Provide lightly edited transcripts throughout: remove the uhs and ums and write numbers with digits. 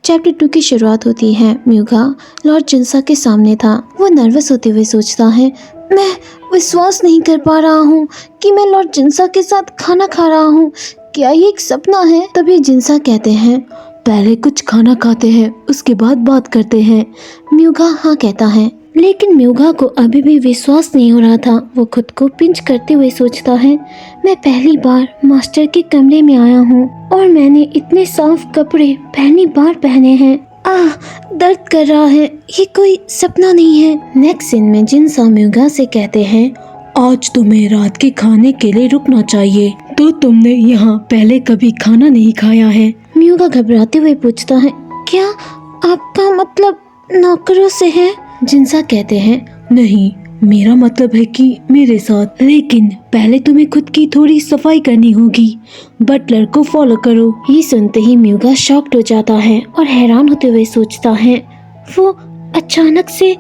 Chapter 2 की शुरुआत होती है। म्यूगा लॉर्ड जिनसा के सामने था। वो नर्वस होते हुए सोचता है, मैं विश्वास नहीं कर पा रहा हूँ कि मैं लॉर्ड जिनसा के साथ खाना खा रहा हूँ। क्या ये एक सपना है? तभी जिनसा कहते हैं, पहले कुछ खाना खाते हैं, उसके बाद बात करते हैं। म्यूगा हाँ कहता है, लेकिन म्यूगा को अभी भी विश्वास नहीं हो रहा था। वो खुद को पिंच करते हुए सोचता है, मैं पहली बार मास्टर के कमरे में आया हूँ और मैंने इतने साफ कपड़े पहली बार पहने हैं। दर्द कर रहा है, ये कोई सपना नहीं है। नेक्स्ट सीन में जिनसा म्यूगा से कहते हैं, आज तुम्हें रात के खाने के लिए रुकना चाहिए। तो तुमने यहाँ पहले कभी खाना नहीं खाया है? म्यूगा घबराते हुए पूछता है, क्या आपका मतलब नौकरों से है? जिनसा कहते हैं, नहीं, मेरा मतलब है कि मेरे साथ। लेकिन पहले तुम्हें खुद की थोड़ी सफाई करनी होगी। बटलर को फॉलो करो। ये सुनते ही म्यूगा शॉक्ड हो जाता है और हैरान होते हुए सोचता है, वो अचानक से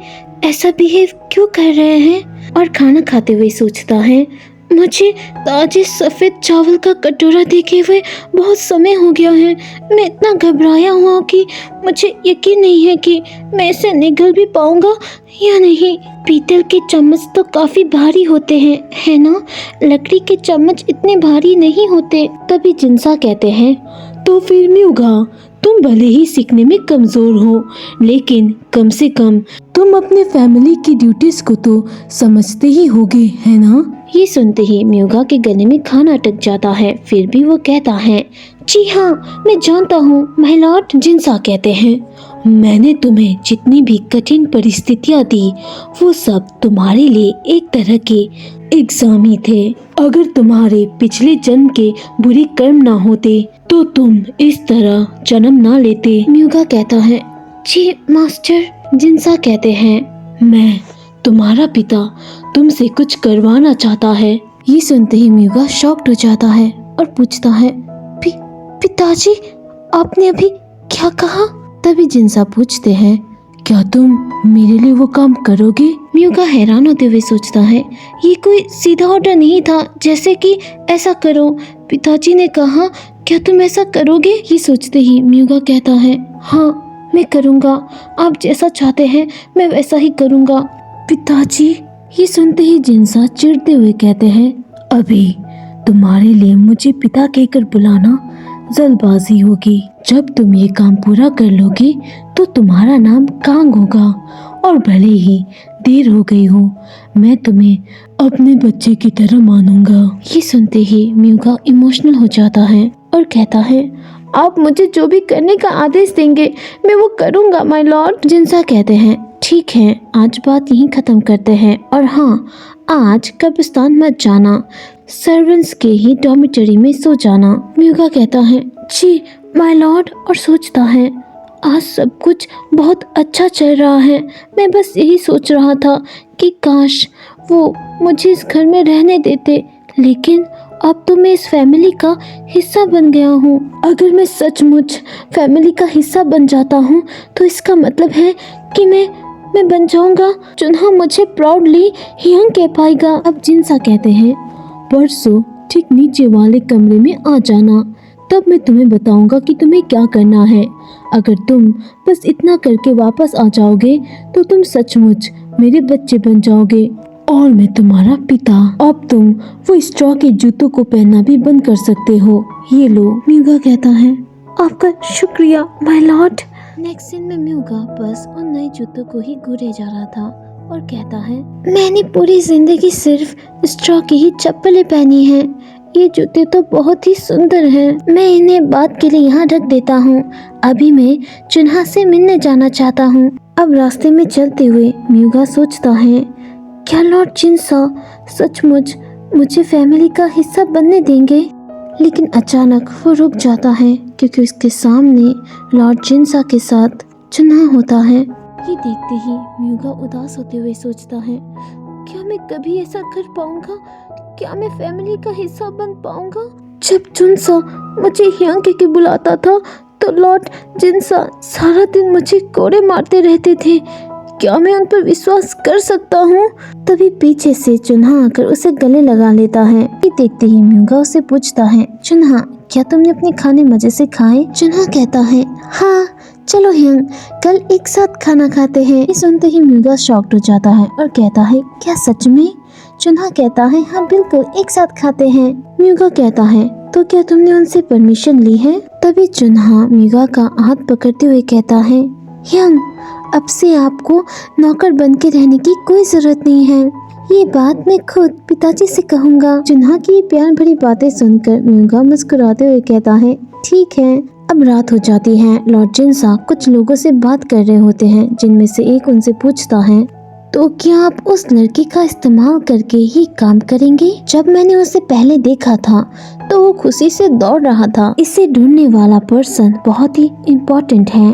ऐसा बिहेव क्यों कर रहे हैं? और खाना खाते हुए सोचता है, मुझे ताजे सफेद चावल का कटोरा देखे हुए बहुत समय हो गया है। मैं इतना घबराया हुआ कि मुझे यकीन नहीं है कि मैं इसे निगल भी पाऊंगा या नहीं। पीतल के चम्मच तो काफी भारी होते हैं, है ना? लकड़ी के चम्मच इतने भारी नहीं होते। तभी जिनसा कहते हैं, तो फिर म्यूगा, तुम भले ही सीखने में कमजोर हो, लेकिन कम से कम तुम अपने फैमिली की ड्यूटीज को तो समझते ही होगे, है ना? ये सुनते ही म्यूगा के गले में खाना अटक जाता है। फिर भी वो कहता है, जी हाँ, मैं जानता हूँ माय लॉर्ड। जिनसा कहते हैं, मैंने तुम्हें जितनी भी कठिन परिस्थितियाँ दी, वो सब तुम्हारे लिए एक तरह के एग्जाम ही थे। अगर तुम्हारे पिछले जन्म के बुरे कर्म ना होते तो तुम इस तरह जन्म ना लेते। म्यूगा कहता है, जी मास्टर। जिनसा कहते हैं, मैं तुम्हारा पिता तुमसे कुछ करवाना चाहता है। ये सुनते ही म्यूगा शॉक्ड हो जाता है और पूछता है, पिताजी, आपने अभी क्या कहा? तभी जिनसा पूछते हैं, क्या तुम मेरे लिए वो काम करोगे? म्यूगा हैरान होते हुए सोचता है, ये कोई सीधा ऑर्डर नहीं था, जैसे कि ऐसा करो। पिताजी ने कहा, क्या तुम ऐसा करोगे? ये सोचते ही म्यूगा कहता है, हाँ मैं करूँगा, आप जैसा चाहते हैं मैं वैसा ही करूँगा। पिताजी। ये सुनते ही जिनसा चिढ़ते हुए कहते हैं, अभी तुम्हारे लिए मुझे पिता कहकर बुलाना जल्दबाजी होगी। जब तुम ये काम पूरा कर लोगे तो तुम्हारा नाम कांग होगा, और भले ही देर हो गई हो, मैं तुम्हें अपने बच्चे की तरह मानूंगा। ये सुनते ही म्यूगा इमोशनल हो जाता है और कहता है, आप मुझे जो भी करने का आदेश देंगे मैं वो करूँगा माय लॉर्ड। जिनसा कहते हैं, ठीक है, आज बात यहीं ख़त्म करते हैं, और हाँ, आज कब्रिस्तान मत जाना, सर्वेंट्स के ही डॉर्मिटरी में सो जाना। म्यूगा कहता है, जी माय लॉर्ड, और सोचता है, आज सब कुछ बहुत अच्छा चल रहा है। मैं बस यही सोच रहा था कि काश वो मुझे इस घर में रहने देते, लेकिन अब तो मैं इस फैमिली का हिस्सा बन गया हूँ। अगर मैं सचमुच फैमिली का हिस्सा बन जाता हूँ तो इसका मतलब है कि मैं बन जाऊँगा। चुन्हा मुझे प्राउडली यंग कह पाएगा। अब जिनसा कहते हैं, परसों ठीक नीचे वाले कमरे में आ जाना, तब मैं तुम्हें बताऊंगा कि तुम्हें क्या करना है। अगर तुम बस इतना करके वापस आ जाओगे तो तुम सचमुच मेरे बच्चे बन जाओगे और मैं तुम्हारा पिता। अब तुम वो स्ट्रॉ के जूतों को पहनना भी बंद कर सकते हो। ये लो। म्यूगा कहता है, आपका शुक्रिया माय लॉर्ड। नेक्स्ट सीन में म्यूगा बस उन नए जूतों को ही घूरे जा रहा था और कहता है, मैंने पूरी जिंदगी सिर्फ स्ट्रॉ की ही चप्पलें पहनी हैं। ये जूते तो बहुत ही सुंदर हैं। मैं इन्हें बाद के लिए यहाँ रख देता हूँ। अभी मैं चुन्हा से मिलने जाना चाहता हूँ। अब रास्ते में चलते हुए म्यूगा सोचता है, क्या लॉर्ड जिनसा सचमुच मुझे फैमिली का हिस्सा बनने देंगे? लेकिन अचानक वो रुक जाता है क्योंकि उसके सामने लॉर्ड जिनसा के साथ चुन्हा होता है। ये देखते ही म्यूगा उदास होते हुए सोचता है, क्या मैं कभी ऐसा कर पाऊंगा? क्या मैं फैमिली का हिस्सा बन पाऊंगा? जब जिनसा मुझे यहाँ के बुलाता था तो लॉर्ड जिनसा सारा दिन मुझे कोड़े मारते रहते थे। क्या मैं उन पर विश्वास कर सकता हूँ? तभी पीछे से चुन्हा आकर उसे गले लगा लेता है। ये देखते ही म्यूगा उसे पूछता है, चुन्हा क्या तुमने अपने खाने मजे से खाए? चुन्हा कहता है, हाँ चलो हियंग, कल एक साथ खाना खाते हैं। ये सुनते ही म्यूगा शॉक्ड हो जाता है और कहता है, क्या सच में? चुन्हा कहता है, हाँ बिल्कुल, एक साथ खाते हैं। म्यूगा कहता है, तो क्या तुमने उनसे परमिशन ली है? तभी चुन्हा म्यूगा का हाथ पकड़ते हुए कहता है, हियंग, अब से आपको नौकर बन के रहने की कोई जरूरत नहीं है। ये बात मैं खुद पिताजी से कहूँगा। चुन्हा की प्यार भरी बातें सुनकर म्यूगा मुस्कुराते हुए कहता है, ठीक है। अब रात हो जाती है। लॉर्ड जिनसा कुछ लोगों से बात कर रहे होते हैं, जिनमें से एक उनसे पूछता है, तो क्या आप उस लड़की का इस्तेमाल करके ही काम करेंगे? जब मैंने उसे पहले देखा था तो वो खुशी से दौड़ रहा था। इसे ढूंढने वाला पर्सन बहुत ही इम्पोर्टेंट है।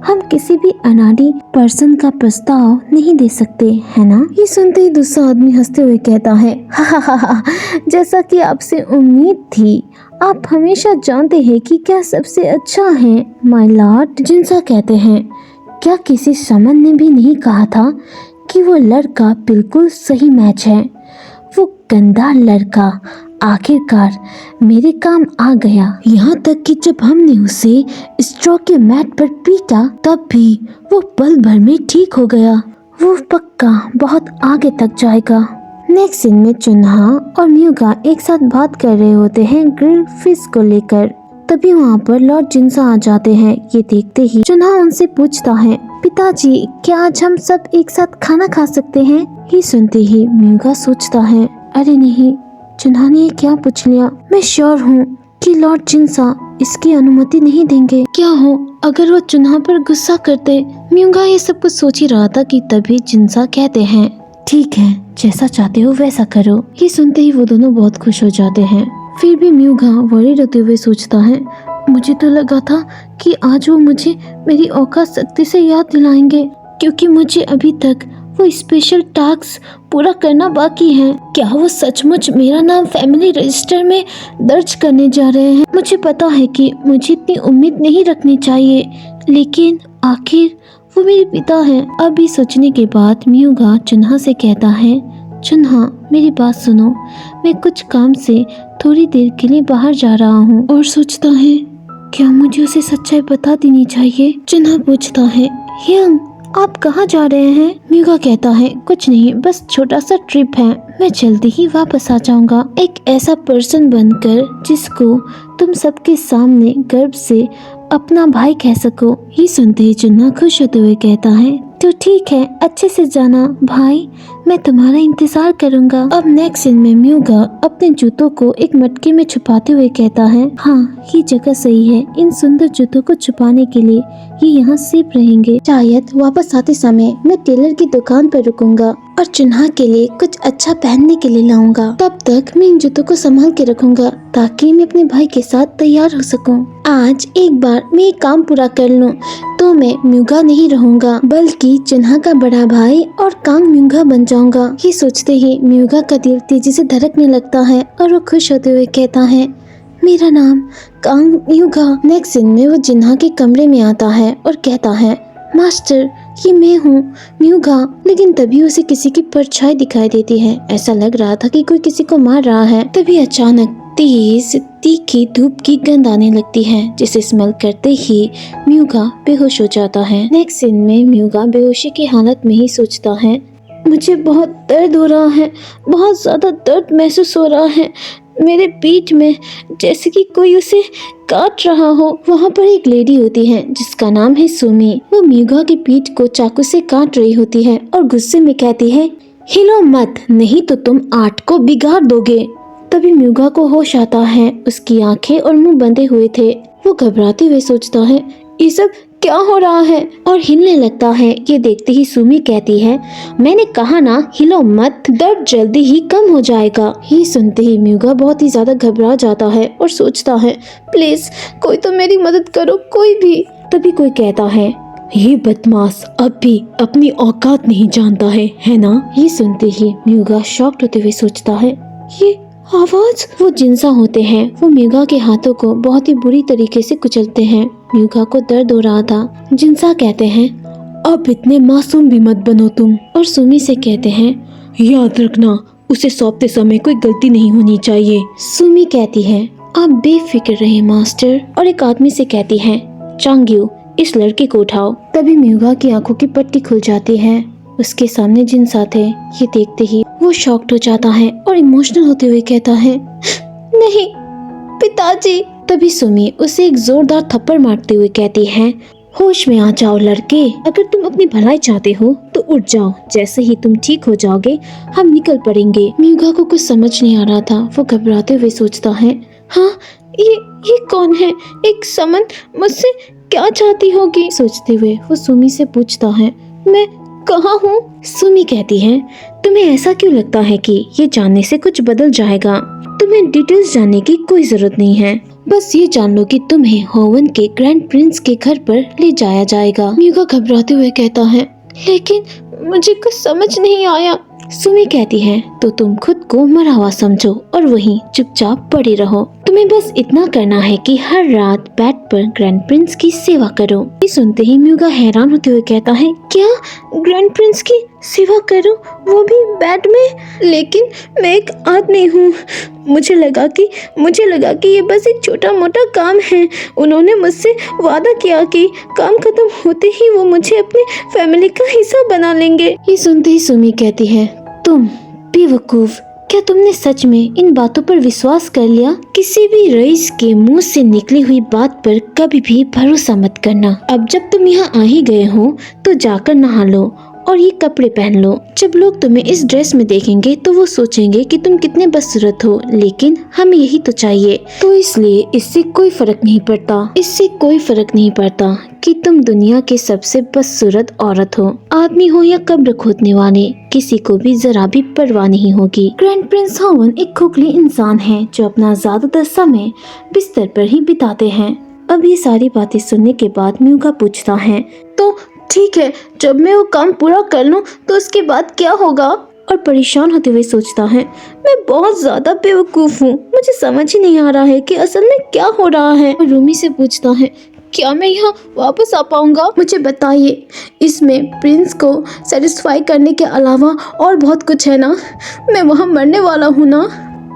हम किसी भी अनाड़ी पर्सन का प्रस्ताव नहीं दे सकते, है ना? ये सुनते ही दूसरा आदमी हंसते हुए कहता है, हा, जैसा कि आपसे उम्मीद थी। आप हमेशा जानते हैं कि क्या सबसे अच्छा है, माय लॉर्ड। जिनसा कहते हैं, क्या किसी समन ने भी नहीं कहा था कि वो लड़का बिल्कुल सही मैच है? वो गंदा लड़का आखिरकार मेरे काम आ गया। यहाँ तक कि जब हमने उसे स्ट्रॉ के मैट पर पीटा तब भी वो पल भर में ठीक हो गया। वो पक्का बहुत आगे तक जाएगा। नेक्स्ट सीन में चुन्हा और म्यूगा एक साथ बात कर रहे होते हैं ग्रिल फिश को लेकर। तभी वहाँ पर लॉर्ड जिनसा आ जाते हैं। ये देखते ही चुन्हा उनसे पूछता है, पिताजी, क्या आज हम सब एक साथ खाना खा सकते हैं? ये सुनते ही म्यूगा सोचता है, अरे नहीं, चुन्हा ने ये क्या पूछ लिया? मैं श्योर हूँ कि लॉर्ड जिनसा इसकी अनुमति नहीं देंगे। क्या हो अगर वो चुन्हा पर गुस्सा करते? म्यूगा ये सब कुछ सोच ही रहा था कि तभी जिनसा कहते हैं, ठीक है, जैसा चाहते हो वैसा करो। ये सुनते ही वो दोनों बहुत खुश हो जाते हैं। फिर भी म्यूगा वरीड होते हुए सोचता है, मुझे तो लगा था कि आज वो मुझे मेरी औकात सख्ती से याद दिलाएंगे, क्योंकि मुझे अभी तक वो स्पेशल टास्क पूरा करना बाकी है। क्या वो सचमुच मेरा नाम फैमिली रजिस्टर में दर्ज करने जा रहे हैं? मुझे पता है कि मुझे इतनी उम्मीद नहीं रखनी चाहिए, लेकिन आखिर वो मेरे पिता हैं। अभी सोचने के बाद म्यूगा चुन्हा से कहता है, चुन्हा, मेरी बात सुनो, मैं कुछ काम से थोड़ी देर के लिए बाहर जा रहा हूँ। और सोचता है, क्या मुझे उसे सच्चाई बता देनी चाहिए? चुन्हा पूछता है, हियंग, आप कहाँ जा रहे हैं? म्यूगा कहता है, कुछ नहीं, बस छोटा सा ट्रिप है, मैं जल्दी ही वापस आ जाऊंगा। एक ऐसा पर्सन बनकर जिसको तुम सबके सामने गर्व से अपना भाई कह सको। ये सुनते ही चुन्हा खुश होते हुए कहता है, तो ठीक है, अच्छे से जाना भाई, मैं तुम्हारा इंतजार करूंगा। अब नेक्स्ट सीन में म्यूगा अपने जूतों को एक मटके में छुपाते हुए कहता है, हाँ, ये जगह सही है। इन सुंदर जूतों को छुपाने के लिए ये यहाँ सेफ रहेंगे। शायद वापस आते समय मैं टेलर की दुकान पर रुकूंगा और चुन्हा के लिए कुछ अच्छा पहनने के लिए लाऊंगा। तब तक मैं इन जूतों को संभाल के रखूंगा ताकि मैं अपने भाई के साथ तैयार हो सकूं। आज एक बार मैं एक काम पूरा कर लूं तो मैं म्यूगा नहीं रहूंगा, बल्कि चुन्हा का बड़ा भाई और कांग म्यूगा बन जाऊंगा। ये सोचते ही म्यूगा का दिल तेजी से धड़कने लगता है और वो खुश होते हुए कहता है, मेरा नाम कांग म्यूगा। नेक्स्ट सीन में वो जिन्हा के कमरे में आता है और कहता है, मास्टर, ये मैं हूँ म्यूगा। लेकिन तभी उसे किसी की परछाई दिखाई देती है। ऐसा लग रहा था कि कोई किसी को मार रहा है। तभी अचानक तेज तीखी धूप की गंध आने लगती है, जिसे स्मेल करते ही म्यूगा बेहोश हो जाता है। नेक्स्ट सीन में म्यूगा बेहोशी की हालत में ही सोचता है, मुझे बहुत दर्द हो रहा है, बहुत ज्यादा दर्द महसूस हो रहा है मेरे पीठ में, जैसे कि कोई उसे काट रहा हो। वहाँ पर एक लेडी होती है जिसका नाम है सुमी। वो म्यूगा की पीठ को चाकू से काट रही होती है और गुस्से में कहती है, हिलो मत, नहीं तो तुम आर्ट को बिगाड़ दोगे। तभी म्यूगा को होश आता है। उसकी आंखें और मुंह बंधे हुए थे। वो घबराते हुए सोचता है, ये सब क्या हो रहा है, और हिलने लगता है। ये देखते ही सुमी कहती है, मैंने कहा ना, हिलो मत, दर्द जल्दी ही कम हो जाएगा। ये सुनते ही म्यूगा बहुत ही ज्यादा घबरा जाता है और सोचता है, प्लीज कोई तो मेरी मदद करो, कोई भी। तभी कोई कहता है, ये बदमाश अब भी अपनी औकात नहीं जानता है ना? ये सुनते ही म्यूगा शॉक्ड होते हुए सोचता है, ये आवाज। वो जिनसा होते हैं। वो म्यूगा के हाथों को बहुत ही बुरी तरीके से कुचलते हैं। म्यूगा को दर्द हो रहा था। जिनसा कहते हैं, अब इतने मासूम भी मत बनो तुम। और सुमी से कहते हैं, याद रखना, उसे सौंपते समय कोई गलती नहीं होनी चाहिए। सुमी कहती है, आप बेफिक्र रहे मास्टर। और एक आदमी से कहती है, चांग्यू, इस लड़के को उठाओ। तभी म्यूगा की आंखों की पट्टी खुल जाती है। उसके सामने जिनसा थे ये देखते ही वो शॉक्ड हो जाता है और इमोशनल होते हुए कहता है, नहीं पिताजी। तभी सुमी उसे एक जोरदार थप्पड़ मारते हुए कहती है, होश में आ जाओ लड़के, अगर तुम अपनी भलाई चाहते हो तो उठ जाओ, जैसे ही तुम ठीक हो जाओगे हम निकल पड़ेंगे। म्यूगा को कुछ समझ नहीं आ रहा था। वो घबराते हुए सोचता है, हाँ ये कौन है? एक समन मुझसे क्या चाहती होगी? सोचते हुए वो सुमी से पूछता है, मैं कहाँ हूँ? सुमी कहती है, तुम्हें ऐसा क्यों लगता है कि ये जानने से कुछ बदल जाएगा? तुम्हें डिटेल्स जानने की कोई जरूरत नहीं है, बस ये जान लो कि तुम्हें होवन के ग्रैंड प्रिंस के घर पर ले जाया जाएगा। म्यूगा घबराते हुए कहता है, लेकिन मुझे कुछ समझ नहीं आया। सुमी कहती है, तो तुम खुद को मरा हुआ समझो और वहीं चुपचाप पड़े रहो। तुम्हें बस इतना करना है कि हर रात बेड पर ग्रैंड प्रिंस की सेवा करो। ये सुनते ही म्यूगा हैरान होते हुए कहता है, क्या ग्रैंड प्रिंस की सेवा करो, वो भी बेड में? लेकिन मैं एक आदमी हूँ। मुझे लगा कि ये बस एक छोटा मोटा काम है। उन्होंने मुझसे वादा किया कि काम खत्म होते ही वो मुझे अपनी फैमिली का हिस्सा बना लेंगे। ये सुनते ही सुमी कहती है, तुम बेवकूफ, क्या तुमने सच में इन बातों पर विश्वास कर लिया? किसी भी रईस के मुंह से निकली हुई बात पर कभी भी भरोसा मत करना। अब जब तुम यहाँ आ ही गए हो तो जाकर नहा लो और ये कपड़े पहन लो। जब लोग तुम्हें इस ड्रेस में देखेंगे तो वो सोचेंगे कि तुम कितने बदसूरत हो, लेकिन हमें यही तो चाहिए। तो इसलिए इससे कोई फर्क नहीं पड़ता कि तुम दुनिया के सबसे बदसूरत औरत हो, आदमी हो या कब्र खोदने वाले, किसी को भी जरा भी परवाह नहीं होगी। ग्रैंड प्रिंस होवन एक खोखले इंसान है जो अपना ज्यादातर समय बिस्तर पर ही बिताते हैं। अब ये सारी बातें सुनने के बाद म्यूगा पूछता है, तो ठीक है, जब मैं वो काम पूरा कर लूं तो उसके बाद क्या होगा? और परेशान होते हुए सोचता है, मैं बहुत ज्यादा बेवकूफ हूँ, मुझे समझ ही नहीं आ रहा है कि असल में क्या हो रहा है। और रूमी से पूछता है, क्या मैं यहाँ वापस आ पाऊंगा? मुझे बताइए, इसमें प्रिंस को सेटिस्फाई करने के अलावा और बहुत कुछ है ना? मैं वहाँ मरने वाला हूँ ना?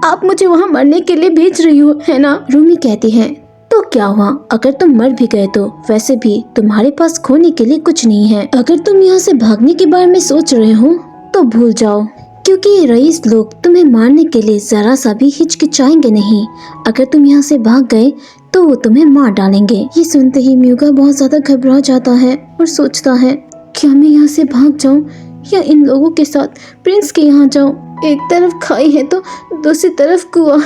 आप मुझे वहाँ मरने के लिए भेज रही हो है ना? रूमी कहती है, तो क्या हुआ, अगर तुम मर भी गए तो वैसे भी तुम्हारे पास खोने के लिए कुछ नहीं है। अगर तुम यहाँ से भागने के बारे में सोच रहे हो तो भूल जाओ, क्योंकि ये रईस लोग तुम्हें मारने के लिए जरा सा भी हिचकिचाएंगे नहीं। अगर तुम यहाँ से भाग गए तो वो तुम्हें मार डालेंगे। ये सुनते ही म्यूगा बहुत ज्यादा घबरा जाता है और सोचता है, क्या मैं यहाँ से भाग जाऊँ या इन लोगों के साथ प्रिंस के यहाँ जाऊँ? एक तरफ खाई है तो दूसरी तरफ कुआं,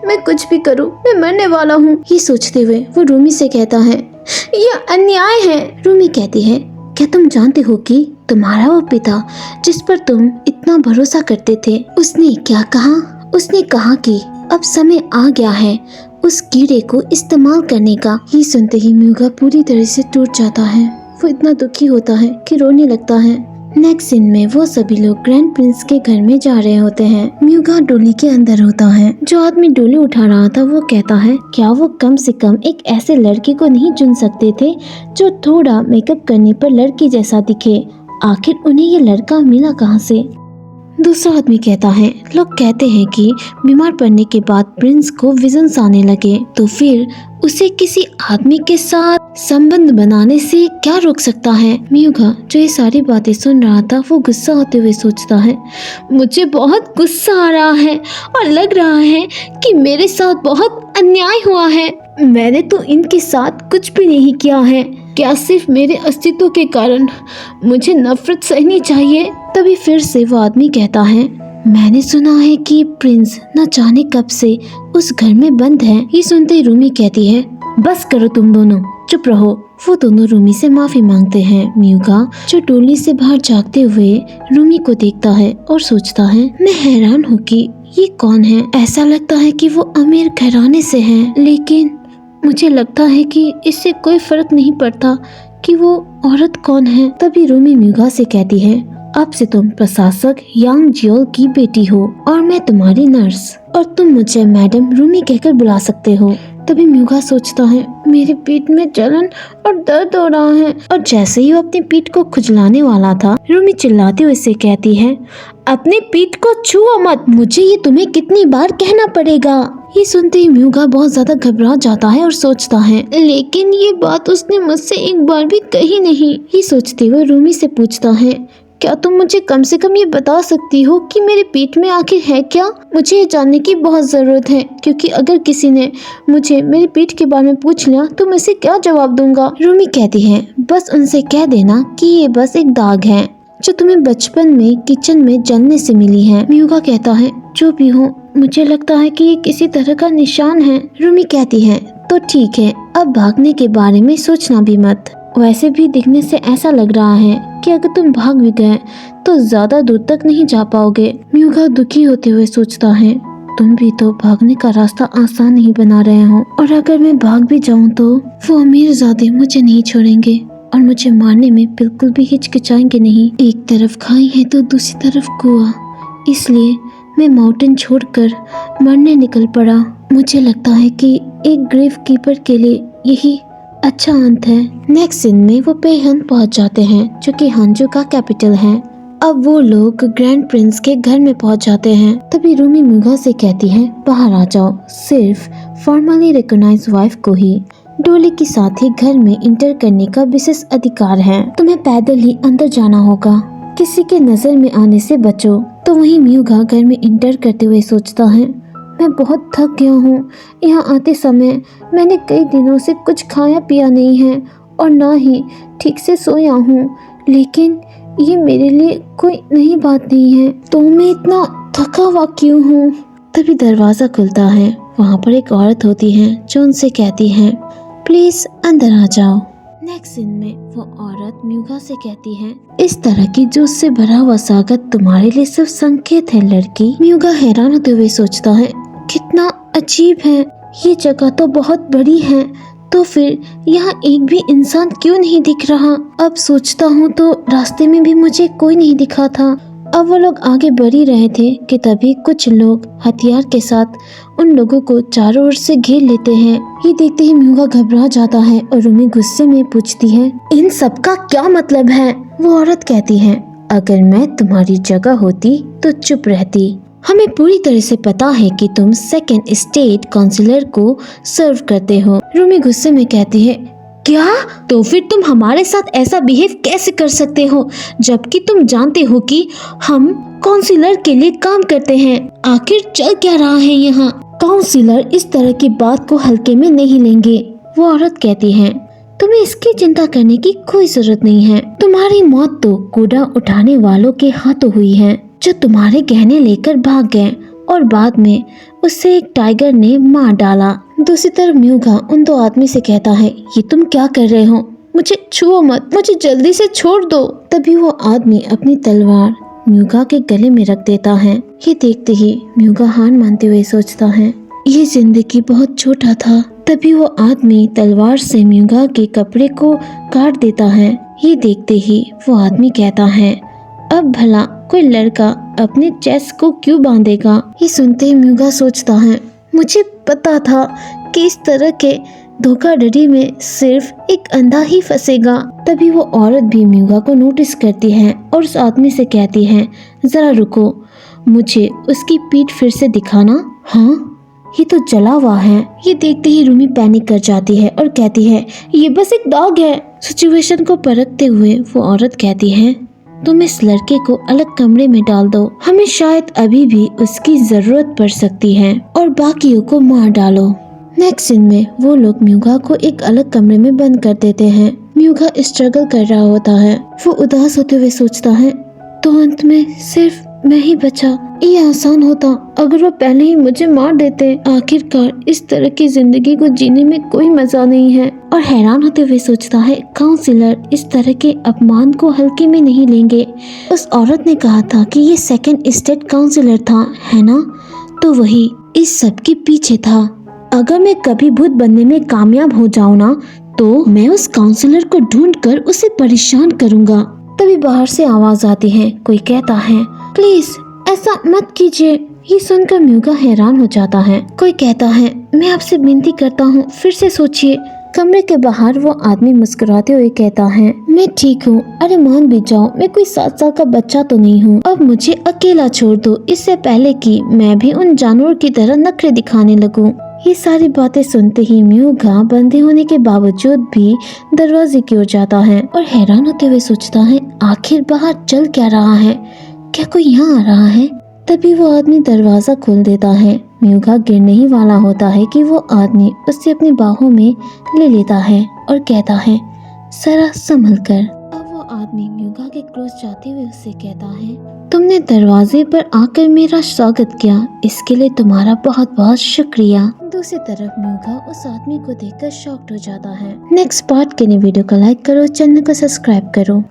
मैं कुछ भी करूं, मैं मरने वाला हूं। ये सोचते हुए वो रूमी से कहता है, यह अन्याय है। रूमी कहती है, क्या तुम जानते हो कि तुम्हारा वो पिता जिस पर तुम इतना भरोसा करते थे, उसने क्या कहा? उसने कहा कि अब समय आ गया है उस कीड़े को इस्तेमाल करने का। ये सुनते ही म्यूगा पूरी तरह से टूट जाता है। वो इतना दुखी होता है कि रोने लगता है। नेक्स्ट सीन में वो सभी लोग ग्रैंड प्रिंस के घर में जा रहे होते हैं। म्यूगा डोली के अंदर होता है। जो आदमी डोली उठा रहा था वो कहता है, क्या वो कम से कम एक ऐसे लड़के को नहीं चुन सकते थे जो थोड़ा मेकअप करने पर लड़की जैसा दिखे? आखिर उन्हें ये लड़का मिला कहाँ से? दूसरा आदमी कहता है, लोग कहते हैं कि बीमार पड़ने के बाद प्रिंस को विजन्स आने लगे, तो फिर उसे किसी आदमी के साथ संबंध बनाने से क्या रोक सकता है? म्यूगा जो ये सारी बातें सुन रहा था वो गुस्सा होते हुए सोचता है, मुझे बहुत गुस्सा आ रहा है और लग रहा है कि मेरे साथ बहुत अन्याय हुआ है। मैंने तो इनके साथ कुछ भी नहीं किया है। क्या सिर्फ मेरे अस्तित्व के कारण मुझे नफरत सहनी चाहिए? तभी फिर से वो आदमी कहता है, मैंने सुना है कि प्रिंस न जाने कब से उस घर में बंद है। ये सुनते ही रूमी कहती है, बस करो तुम दोनों, चुप रहो। वो दोनों रूमी से माफी मांगते हैं। म्यूगा जो डोली से बाहर झांकते हुए रूमी को देखता है और सोचता है, मैं हैरान हूँ कि ये कौन है। ऐसा लगता है कि वो अमीर घराने से है, लेकिन मुझे लगता है कि इससे कोई फर्क नहीं पड़ता कि वो औरत कौन है। तभी रूमी म्यूगा से कहती है, अब से तुम प्रशासक यांग जियोल की बेटी हो और मैं तुम्हारी नर्स, और तुम मुझे मैडम रूमी कहकर बुला सकते हो। तभी म्यूगा सोचता है, मेरी पीठ में जलन और दर्द हो रहा है। और जैसे ही वो अपनी पीठ को खुजलाने वाला था, रूमी चिल्लाते हुए से कहती है, अपनी पीठ को छुओ मत, मुझे ये तुम्हें कितनी बार कहना पड़ेगा। ये सुनते ही म्यूगा बहुत ज्यादा घबरा जाता है और सोचता है, लेकिन ये बात उसने मुझसे एक बार भी कही नहीं। ये सोचते हुए रूमी से पूछता है, क्या तुम मुझे कम से कम ये बता सकती हो कि मेरे पेट में आखिर है क्या? मुझे ये जानने की बहुत ज़रूरत है, क्योंकि अगर किसी ने मुझे मेरे पेट के बारे में पूछ लिया तो मैं इसे क्या जवाब दूंगा। रूमी कहती है, बस उनसे कह देना कि ये बस एक दाग है जो तुम्हें बचपन में किचन में जलने से मिली है। म्यूगा कहता है, जो भी हो, मुझे लगता है कि ये किसी तरह का निशान है। रूमी कहती है, तो ठीक है, अब भागने के बारे में सोचना भी मत। वैसे भी दिखने से ऐसा लग रहा है कि अगर तुम भाग भी गए तो ज्यादा दूर तक नहीं जा पाओगे। म्यूगा दुखी होते हुए सोचता है, तुम भी तो भागने का रास्ता आसान नहीं बना रहे हो, और अगर मैं भाग भी जाऊं तो वो अमीरजादे मुझे नहीं छोड़ेंगे और मुझे मारने में बिल्कुल भी हिचकिचाएंगे नहीं। एक तरफ खाई है तो दूसरी तरफ कुआं, इसलिए मैं माउंटेन छोड़कर मरने निकल पड़ा। मुझे लगता है कि एक ग्रेव कीपर के लिए यही अच्छा अंत है। नेक्स्ट सीन में वो पेहन पहुंच जाते हैं, जो कि हांजो का कैपिटल है। अब वो लोग ग्रैंड प्रिंस के घर में पहुंच जाते हैं। तभी रूमी म्यूगा से कहती है, बाहर आ जाओ, सिर्फ फॉर्मली रिकॉग्नाइज वाइफ को ही डोली के साथ ही घर में इंटर करने का विशेष अधिकार है। तुम्हें पैदल ही अंदर जाना होगा, किसी के नजर में आने से बचो। तो वहीं म्यूगा घर में इंटर करते हुए सोचता है, मैं बहुत थक गया हूँ। यहाँ आते समय मैंने कई दिनों से कुछ खाया पिया नहीं है और ना ही ठीक से सोया हूँ, लेकिन ये मेरे लिए कोई नई बात नहीं है, तो मैं इतना थका हुआ क्यों हूँ। तभी दरवाज़ा खुलता है। वहाँ पर एक औरत होती है जो उनसे कहती है, प्लीज अंदर आ जाओ। नेक्स्ट सीन में वो औरत म्यूगा से कहती है, इस तरह की जोश से भरा हुआ स्वागत तुम्हारे लिए सिर्फ संकेत है लड़की। म्यूगा हैरान होते हुए सोचता है, कितना अजीब है, ये जगह तो बहुत बड़ी है, तो फिर यहाँ एक भी इंसान क्यों नहीं दिख रहा। अब सोचता हूँ तो रास्ते में भी मुझे कोई नहीं दिखा था। अब वो लोग आगे बढ़ ही रहे थे कि तभी कुछ लोग हथियार के साथ उन लोगों को चारों ओर से घेर लेते हैं। ये देखते ही म्यूगा घबरा जाता है और रूमी गुस्से में पूछती है, इन सब का क्या मतलब है। वो औरत कहती है, अगर मैं तुम्हारी जगह होती तो चुप रहती। हमें पूरी तरह से पता है कि तुम सेकंड स्टेट काउंसिलर को सर्व करते हो। रूमी गुस्से में कहती है, क्या? तो फिर तुम हमारे साथ ऐसा बिहेव कैसे कर सकते हो, जबकि तुम जानते हो कि हम काउंसिलर के लिए काम करते हैं। आखिर चल क्या रहा है यहाँ? काउंसिलर इस तरह की बात को हल्के में नहीं लेंगे। वो औरत कहती है, तुम्हें इसकी चिंता करने की कोई जरूरत नहीं है। तुम्हारी मौत तो कूड़ा उठाने वालों के हाथों हुई है, जो तुम्हारे गहने लेकर भाग गए और बाद में उससे एक टाइगर ने मार डाला। दूसरी तरफ म्यूगा उन दो आदमी से कहता है, ये तुम क्या कर रहे हो? मुझे छुओ मत, मुझे जल्दी से छोड़ दो। तभी वो आदमी अपनी तलवार म्यूगा के गले में रख देता है। ये देखते ही म्यूगा हार मानते हुए सोचता है, ये जिंदगी बहुत छोटा था। तभी वो आदमी तलवार से म्यूगा के कपड़े को काट देता है। ये देखते ही वो आदमी कहता है, अब भला कोई लड़का अपने चेस्ट को क्यों बांधेगा। ये सुनते ही म्यूगा सोचता है, मुझे पता था कि इस तरह के धोखाधड़ी में सिर्फ एक अंधा ही फंसेगा। तभी वो औरत भी म्यूगा को नोटिस करती है और उस आदमी से कहती है, जरा रुको, मुझे उसकी पीठ फिर से दिखाना। हाँ, ये तो जला हुआ है। ये देखते ही रूमी पैनिक कर जाती है और कहती है, ये बस एक दाग है। सिचुएशन को परखते हुए वो औरत कहती है, तुम इस लड़के को अलग कमरे में डाल दो, हमें शायद अभी भी उसकी जरूरत पड़ सकती है, और बाकियों को मार डालो। नेक्स्ट सीन में वो लोग म्यूगा को एक अलग कमरे में बंद कर देते हैं। म्यूगा स्ट्रगल कर रहा होता है। वो उदास होते हुए सोचता है, तो अंत में सिर्फ मैं ही बचा। ये आसान होता अगर वो पहले ही मुझे मार देते। आखिरकार इस तरह की जिंदगी को जीने में कोई मजा नहीं है। और हैरान होते हुए सोचता है, काउंसिलर इस तरह के अपमान को हल्के में नहीं लेंगे। उस औरत ने कहा था कि ये सेकंड स्टेट काउंसिलर था, है ना? तो वही इस सब के पीछे था। अगर मैं कभी भूत बनने में कामयाब हो जाऊँ ना, तो मैं उस काउंसिलर को ढूंढकर उसे परेशान करूँगा। तभी बाहर से आवाज आती है। कोई कहता है, प्लीज ऐसा मत कीजिए। ये सुनकर म्यूगा हैरान हो जाता है। कोई कहता है, मैं आपसे विनती करता हूँ, फिर से सोचिए। कमरे के बाहर वो आदमी मुस्कुराते हुए कहता है, मैं ठीक हूँ। अरे मान भी जाओ, मैं कोई 7 साल का बच्चा तो नहीं हूँ। अब मुझे अकेला छोड़ दो, इससे पहले कि मैं भी उन जानवरों की तरह नखरे दिखाने लगूं। ये सारी बातें सुनते ही म्यूगा बंधे होने के बावजूद भी दरवाजे की ओर जाता है और हैरान होते हुए सोचता है, आखिर बाहर चल क्या रहा है? क्या कोई यहाँ आ रहा है? तभी वो आदमी दरवाजा खोल देता है। म्यूगा गिरने ही वाला होता है कि वो आदमी उससे अपनी बाहों में ले लेता है और कहता है, जरा संभल कर। अब वो आदमी म्यूगा के क्लोज जाते हुए उससे कहता है, तुमने दरवाजे पर आकर मेरा स्वागत किया, इसके लिए तुम्हारा बहुत बहुत शुक्रिया। दूसरी तरफ म्यूगा उस आदमी को देखकर शॉक्ड हो जाता है। नेक्स्ट पार्ट के लिए वीडियो को लाइक करो, चैनल को सब्सक्राइब करो।